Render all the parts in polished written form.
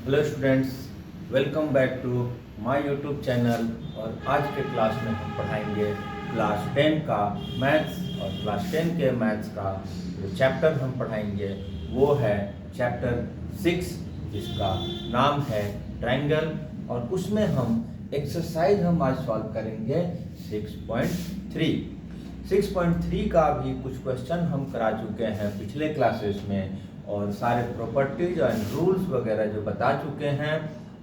Hello students, welcome back to my YouTube channel. और आज के क्लास में हम पढ़ाएंगे क्लास 10 का मैथ्स। और क्लास 10 के मैथ्स का जो चैप्टर हम पढ़ाएंगे वो है चैप्टर 6, जिसका नाम है ट्रायंगल। और उसमें हम एक्सरसाइज हम आज सॉल्व करेंगे 6.3। 6.3 का भी कुछ क्वेश्चन हम करा चुके हैं पिछले क्लासेस में, और सारे प्रॉपर्टीज एंड रूल्स वगैरह जो बता चुके हैं,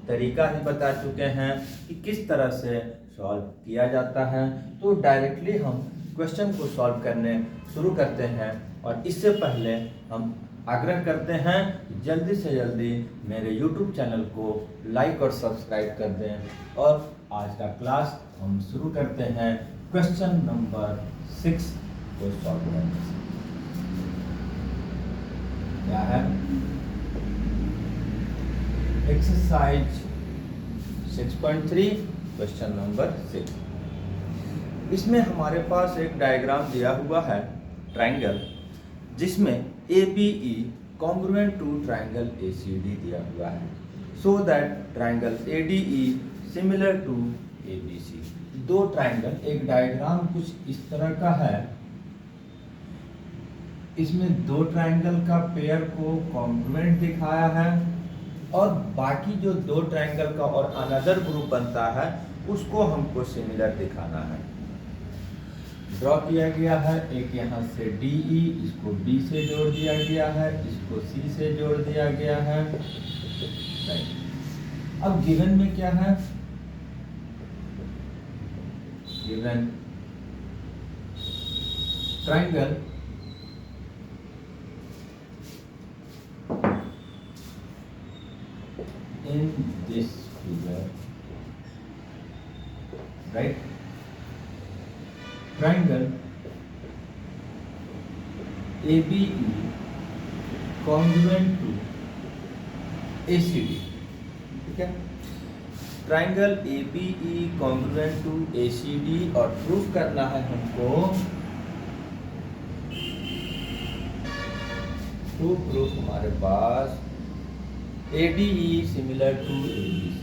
तरीका भी बता चुके हैं कि किस तरह से सॉल्व किया जाता है। तो डायरेक्टली हम क्वेश्चन को सॉल्व करने शुरू करते हैं। और इससे पहले हम आग्रह करते हैं कि जल्दी से जल्दी मेरे YouTube चैनल को लाइक और सब्सक्राइब कर दें। और आज का क्लास हम शुरू करते हैं क्वेश्चन नंबर 6 को सॉल्व करने से। क्या है? Exercise 6.3 question number 6। इसमें हमारे पास एक डायग्राम दिया हुआ है ट्रायंगल, जिसमें ABE congruent to triangle ACD दिया हुआ है, so that triangle ADE similar to ABC। दो ट्रायंगल, एक डायग्राम कुछ इस तरह का है। इसमें दो ट्रायंगल का पेयर को कॉन्ग्रुएंट दिखाया है, और बाकी जो दो ट्रायंगल का और अनदर ग्रुप बनता है उसको हमको सिमिलर दिखाना है। ड्रॉ किया गया है। एक यहाँ से DE, इसको B से जोड़ दिया गया है, इसको C से जोड़ दिया गया है। अब गिवन में क्या है? Given triangle in this figure, right? Triangle ABE congruent to ACD, ठीक है? Triangle ABE congruent to ACD, और प्रूफ करना है हमको टू प्रूफ हमारे पास ADE सिमिलर टू ABC।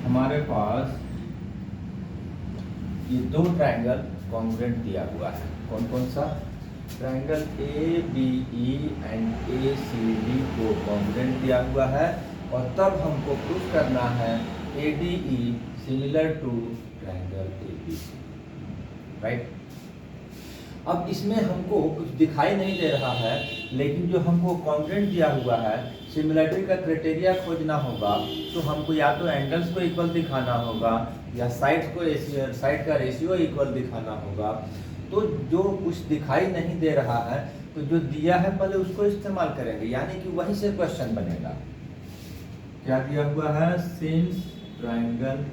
हमारे पास ये दो ट्रायंगल कॉन्ग्रुएंट दिया हुआ है। कौन कौन सा? ट्रायंगल ABE एंड ACD को कॉन्ग्रुएंट दिया हुआ है, और तब हमको प्रूफ करना है ADE similar to triangle ABC, right? अब इसमें हमको कुछ दिखाई नहीं दे रहा है, लेकिन जो हमको कॉन्ग्रुएंट दिया हुआ है, सिमिलरिटी का क्राइटेरिया खोजना होगा, तो हमको या तो एंगल्स को इक्वल दिखाना होगा, या साइड का रेशियो इक्वल दिखाना होगा। तो जो कुछ दिखाई नहीं दे रहा है, तो जो दिया है पहले उसको इस्तेमाल करेंगे, यानी कि वहीं से क्वेश्चन बनेगा। क्या दिया हुआ है? Since triangle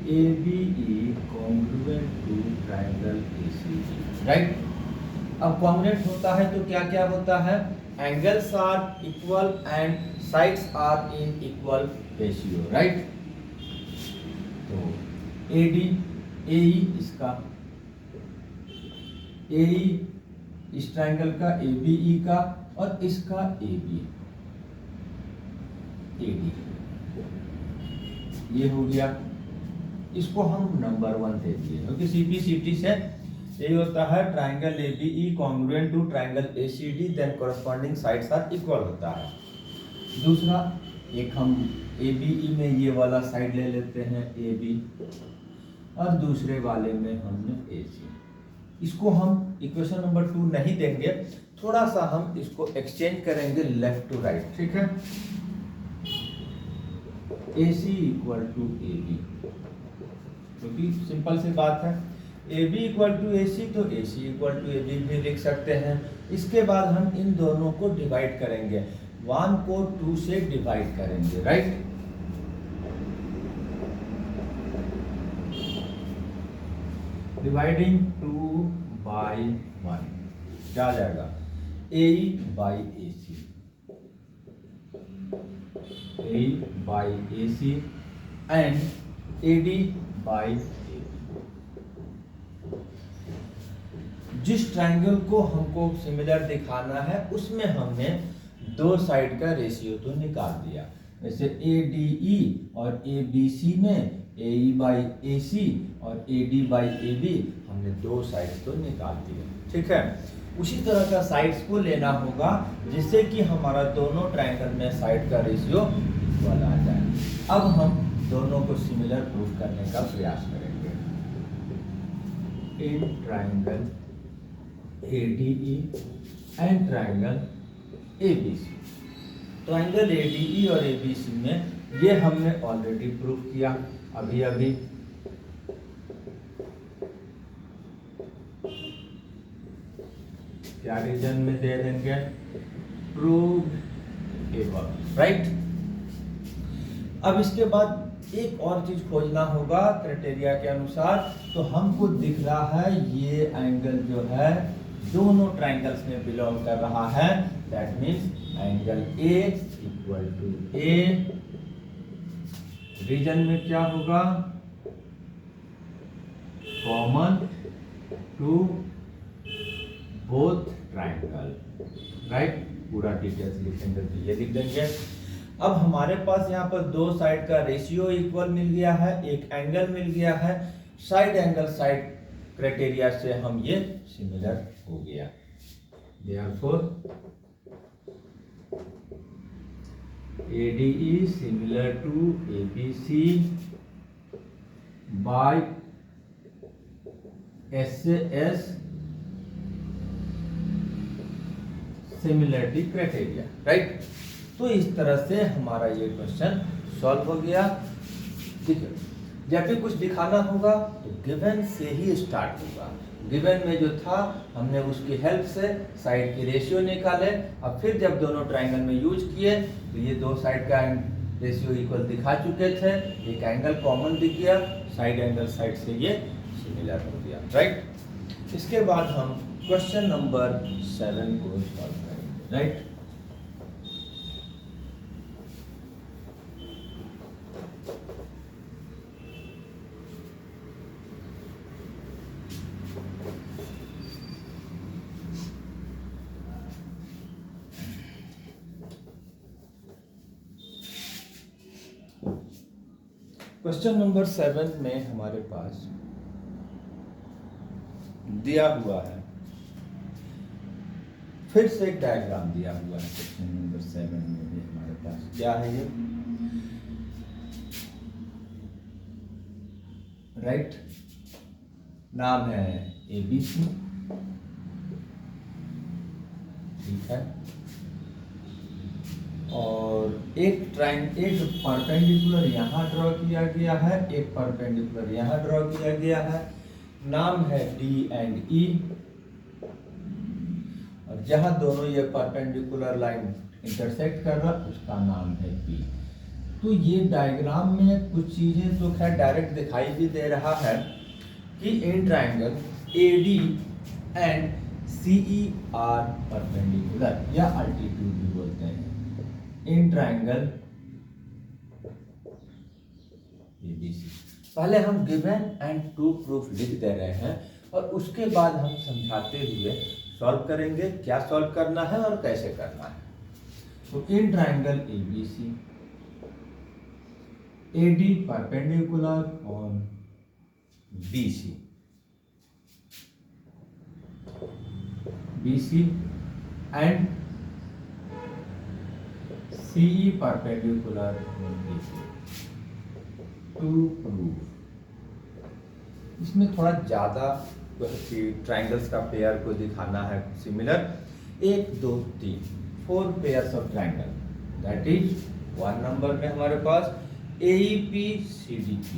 ABE congruent to triangle ACD, right? अब कॉन्ग्रुएंट होता है तो क्या क्या होता है? Angles are equal and sides are in equal ratio, right? तो AE इसका, AE इस ट्रायंगल का, ABE का, और इसका AD, ये हो गया। इसको हम नंबर 1 दे दिए, क्योंकि CPCT से यही होता है, triangle ABE congruent to triangle ACD, then corresponding sides are equal होता है। दूसरा, एक हम ABE में ये वाला साइड ले लेते हैं AB, और दूसरे वाले में हमने AC। इसको हम इक्वेशन नंबर 2 नहीं देंगे, थोड़ा सा हम इसको एक्सचेंज करेंगे लेफ्ट टू राइट, ठीक है? AC इक्वल टू AB, क्योंकि सिंपल सी बात है, AB इक्वल टू AC, तो AC इक्वल टू AB भी लिख सकते हैं। इसके बाद हम इन दोनों को डिवाइड करेंगे, 1 को 2 से डिवाइड करेंगे, राइट? डिवाइडिंग 2 बाई 1 क्या आ जाएगा? AE by AC and AD by AB। जिस ट्रायंगल को हमको सिमिलर दिखाना है उसमें हमने दो साइड का रेशियो तो निकाल दिया। जैसे ADE और ABC में AE बाई AC और AD बाई AB हमने दो साइड तो निकाल दिए, ठीक है। उसी तरह का साइड्स को लेना होगा जिससे कि हमारा दोनों ट्रायंगल में साइड का रेशियो इक्वल आ जाए। अब हम दोनों को सिमिलर प्रूफ करने का प्रयास करेंगे। In triangle ADE and triangle ABC। Triangle ADE और ABC में ये हमने ऑलरेडी प्रूफ किया अभी अभी। क्या रीजन में दे देंगे? Prove above, right. अब इसके बाद एक और चीज खोजना होगा क्राइटेरिया के अनुसार। तो हमको दिख रहा है ये एंगल जो है दोनों ट्रायंगल्स में बिलोंग कर रहा है। That means angle A equal to A। Reason में क्या होगा? Common to both triangle, right. पूरा डिटेल्स लिखेंगे तो ये लिख देंगे। अब हमारे पास यहाँ पर दो साइड का रेशियो इक्वल मिल गया है, एक एंगल मिल गया है। साइड एंगल साइड क्राइटेरिया से हम ये सिमिलर हो गया। Therefore ADE similar to ABC by SAS similarity criteria, right. तो इस तरह से हमारा ये क्वेश्चन सॉल्व हो गया, ठीक है। जब भी कुछ दिखाना होगा तो गिवन से ही स्टार्ट होगा। गिवन में जो था हमने उसकी हेल्प से साइड की रेशियो निकाले। अब फिर जब दोनों ट्रायंगल में यूज किए तो ये दो साइड का रेशियो इक्वल दिखा चुके थे, एक एंगल कॉमन दिख गया, साइड एंगल साइड से ये सिमिलर हो गया, राइट। इसके बाद हम क्वेश्चन नंबर 7 को सॉल्व करेंगे, राइट। क्वेश्चन नंबर 7 में हमारे पास दिया हुआ है, फिर से एक डायग्राम दिया हुआ है। क्वेश्चन नंबर 7 में भी हमारे पास क्या है ये, राइट। नाम है ABC, ठीक है। और एक परपेंडिकुलर यहाँ ड्रॉ किया गया है, एक परपेंडिकुलर यहाँ ड्रॉ किया गया है। नाम है D एंड E, और जहां दोनों ये परपेंडिकुलर लाइन इंटरसेक्ट कर रहा उसका नाम है P। तो ये डायग्राम में कुछ चीजें तो खैर डायरेक्ट दिखाई भी दे रहा है कि in triangle AD and CE are perpendicular, या अल्टीट्यूड भी बोलते हैं। In triangle ABC। पहले हम गिवन एंड टू प्रूफ लिख दे रहे हैं और उसके बाद हम समझाते हुए सॉल्व करेंगे क्या सॉल्व करना है और कैसे करना है। तो इन triangle ABC AD perpendicular on BC, BC and CE perpendicular on BC to prove। इसमें थोड़ा ज़्यादा ट्रायंगल्स का पेयर को दिखाना है similar. 1 2 3 4 pairs of triangle, that is 1 number में हमारे पास AEP CDP,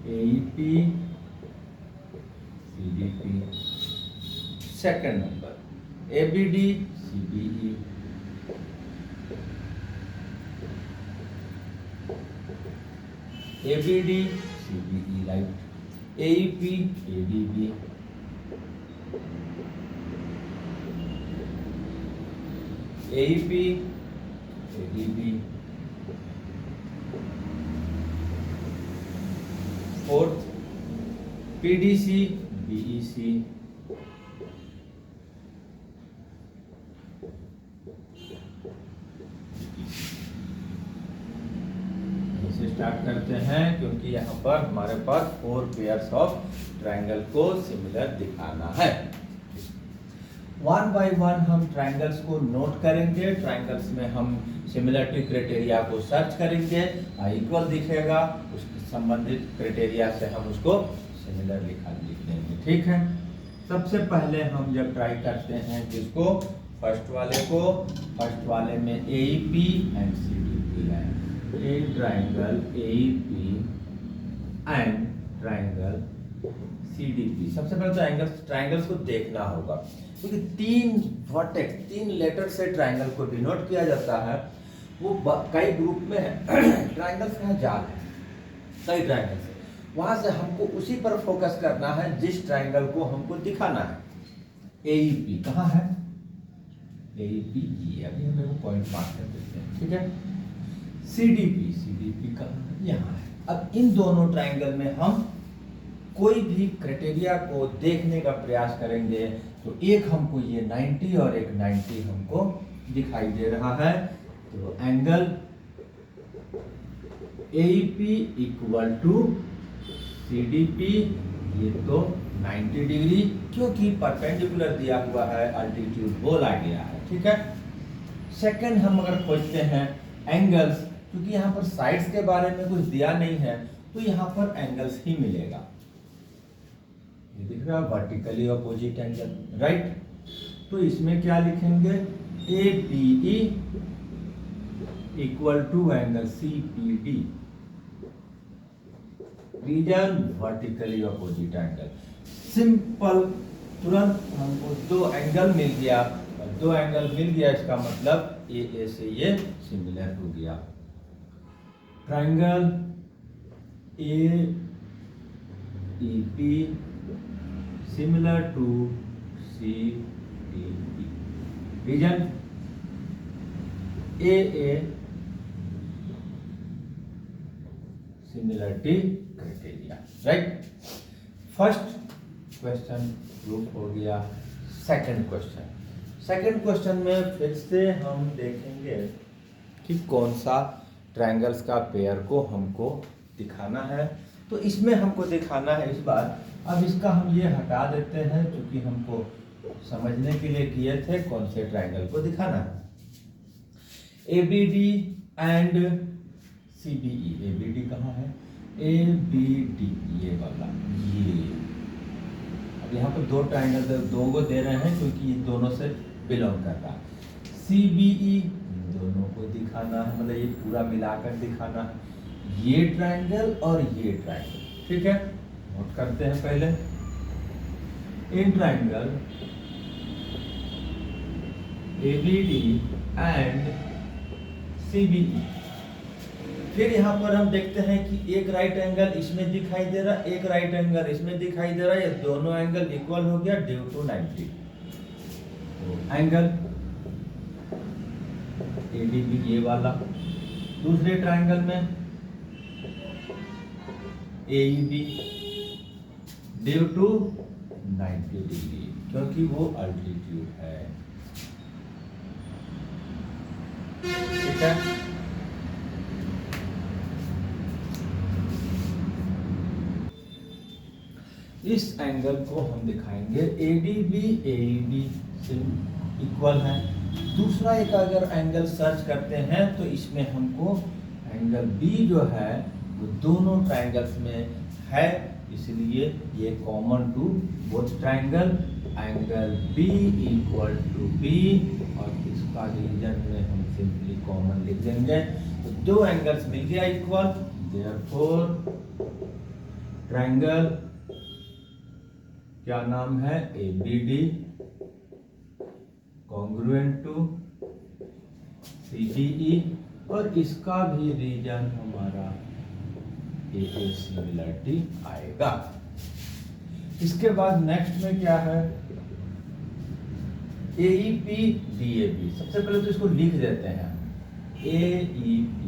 AEP CDP। Second number ABD CBE, ABD CBE, right। AEP ADB, AEP ADB। Fourth PDC BEC, इसे स्टार्ट करते हैं क्योंकि यहाँ पर हमारे पास 4 पेयर्स ऑफ ट्रायंगल को सिमिलर दिखाना है। वन बाय वन हम ट्रायंगल्स को नोट करेंगे। ट्रायंगल्स में हम सिमिलरिटी क्राइटेरिया को सर्च करेंगे, इक्वल दिखेगा, उसके संबंधित क्राइटेरिया से हम उसको सिमिलर लिख देंगे। ठीक है, सबसे पहले हम जब ट्राई करते हैं किसको, फर्स्ट फर्स्ट वाले में AEP एंड CDP है। ए triangle AEP and triangle CDP। सबसे पहले तो ट्रायंगल्स को देखना होगा, क्योंकि 3 लेटर से ट्रायंगल को डिनोट किया जाता है। वो कई ग्रुप में है, ट्रायंगल्स का जाल है, कई ट्रायंगल्स है, वहां से हमको उसी पर फोकस करना है जिस ट्रायंगल को हमको दिखाना है। AEP कहाँ है, AEP ये अभी हम लोग पॉइंट मार्क कर देते हैं। ठीक है, CDP कहाँ है, यहाँ है। अब इन दोनों ट्रायंगल में हम कोई भी क्राइटेरिया को देखने का प्रयास करेंगे तो एक हमको ये 90 और एक 90 हमको दिखाई दे रहा है। तो angle AEP equal to CDP, ये तो 90 डिग्री, क्योंकि परपेंडिकुलर दिया हुआ है, अल्टीट्यूड बोला गया है। ठीक है, सेकंड हम अगर खोजते हैं एंगल्स, क्योंकि यहाँ पर साइड्स के बारे में कुछ दिया नहीं है तो यहाँ पर एंगल्स ही मिलेगा। ये दिख रहा है वर्टिकली अपोजिट एंगल, राइट। तो इसमें क्या लिखेंगे, APE equal to angle CPD, reason vertically opposite angle. Simple, तुरंत हमको 2 एंगल मिल गया, और 2 एंगल मिल गया इसका मतलब AA से ये सिमिलर हो गया। Triangle AEP similar to CDP, reason AA similarity criteria, right. First question proof हो गया। सेकंड क्वेश्चन में फिर से हम देखेंगे कि कौन सा ट्रायंगल्स का पेयर को हमको दिखाना है। तो इसमें हमको दिखाना है इस बार, अब इसका हम ये हटा देते हैं क्योंकि हमको समझने के लिए किए थे कौन से ट्रायंगल को दिखाना है। ABD एंड CBE, ABD कहाँ है, ABD ये वाला, ये अब यहाँ पर 2 ट्रायंगल 2 को दे रहे हैं क्योंकि ये दोनों से बिलोंग कर रहा है। CBE दोनों को दिखाना है, मतलब ये पूरा मिलाकर दिखाना है, ये ट्रायंगल और ये ट्रायंगल। ठीक है, नोट करते हैं पहले in triangle ABD and CBE। फिर यहाँ पर हम देखते हैं कि एक राइट एंगल इसमें दिखाई दे रहा, एक राइट एंगल इसमें दिखाई दे रहा है, ये दोनों एंगल इक्वल हो गया ड्यू टू 90। तो एंगल ADB ये वाला, दूसरे ट्रायंगल में AEB ड्यू टू 90 डिग्री, क्योंकि वो अल्टीट्यूड है। ठीक है, इस एंगल को हम दिखाएंगे ADB AEB से इक्वल है। दूसरा एक अगर एंगल सर्च करते हैं तो इसमें हमको एंगल B जो है वो दोनों ट्रायंगल्स में है, इसलिए ये common to both triangle, angle B equal to B, और इसका रीजन में हम सिंपली कॉमन लिख देंगे। तो 2 एंगल्स मिल गया इक्वल, देयरफॉर ट्रायंगल क्या नाम है, ABD कॉन्ग्रुएंट टू CBE, और इसका भी रीजन हमारा AA सिमिलरिटी आएगा। इसके बाद नेक्स्ट में क्या है, AEP DAB। सबसे पहले तो इसको लिख देते हैं, AEP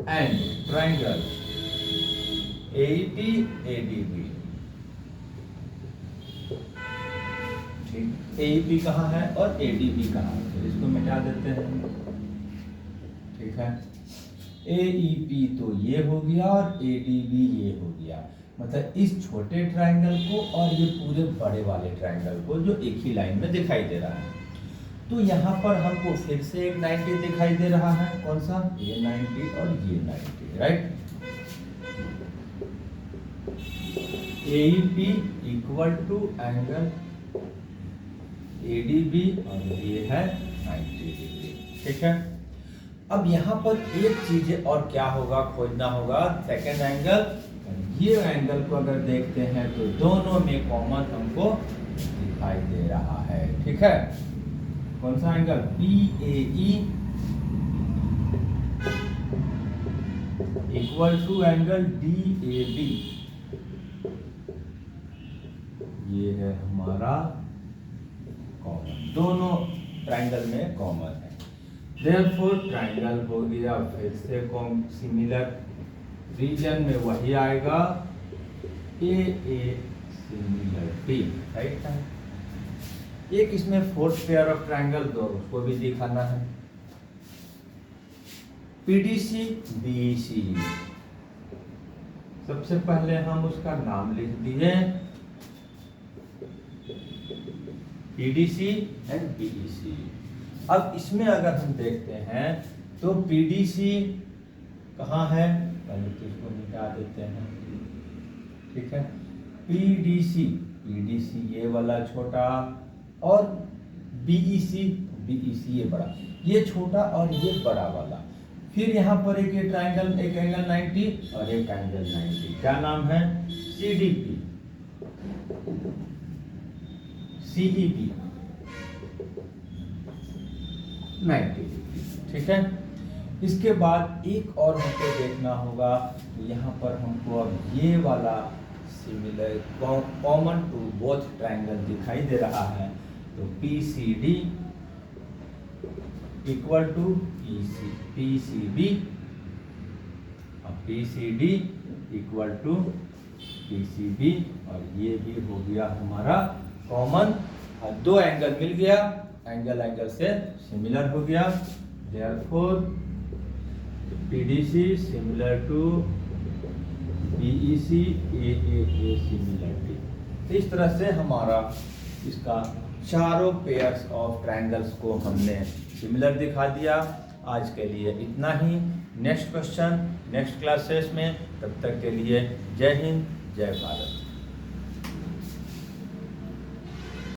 and triangle AEP ADB AEP कहाँ है और ADB कहाँ है, तो इसको मिटा देते हैं। ठीक है, AEP तो ये हो गया और ADB ये हो गया, मतलब इस छोटे ट्रायंगल को और ये पूरे बड़े वाले ट्रायंगल को जो एक ही लाइन में दिखाई दे रहा है। तो यहाँ पर हमको फिर से एक 90 दिखाई दे रहा है, कौन सा, ये 90 और ये 90, right. AEP equal to angle ADB और ये है 90 डिग्री। ठीक है, अब यहाँ पर एक चीज और क्या होगा, खोजना होगा सेकेंड एंगल। ये एंगल को अगर देखते हैं तो दोनों में कॉमन हमको दिखाई दे रहा है। ठीक है, कौन सा angle, PAE equal to angle DAB, ये है हमारा कॉमन, दोनों ट्रायंगल में कॉमन है। देयरफॉर ट्रायंगल हो गया फिर से सिमिलर, रीजन में वही आएगा AA सिमिलर B, राइट है। एक इसमें फोर्थ पेयर ऑफ ट्रायंगल दो, उसको भी दिखाना है। PDC BEC, सबसे पहले हम उसका नाम लिख दिए, PDC एंड BEC। अब इसमें अगर हम देखते हैं तो PDC कहाँ है, पहले तो इसको मिटा देते हैं। ठीक है, PDC ये वाला छोटा और BEC ये बड़ा, ये छोटा और ये बड़ा वाला। फिर यहाँ पर एक ट्रायंगल, एक एंगल 90 और एक एंगल 90, क्या नाम है, CDP CEP 90 डिग्री। ठीक है, इसके बाद एक और हमको देखना होगा, तो यहाँ पर हमको अब ये वाला similar common to both triangle दिखाई दे रहा है, तो PCD इक्वल टू PCB और PCD इक्वल टू PCB, और ये भी हो गया हमारा कॉमन, और दो एंगल मिल गया, एंगल से सिमिलर हो गया। Therefore PDC similar to BEC, AAA similar to. तो इस तरह से हमारा इसका चारों पेयर्स ऑफ ट्रायंगल्स को हमने सिमिलर दिखा दिया। आज के लिए इतना ही, नेक्स्ट क्वेश्चन नेक्स्ट क्लासेस में, तब तक के लिए जय हिंद जय भारत।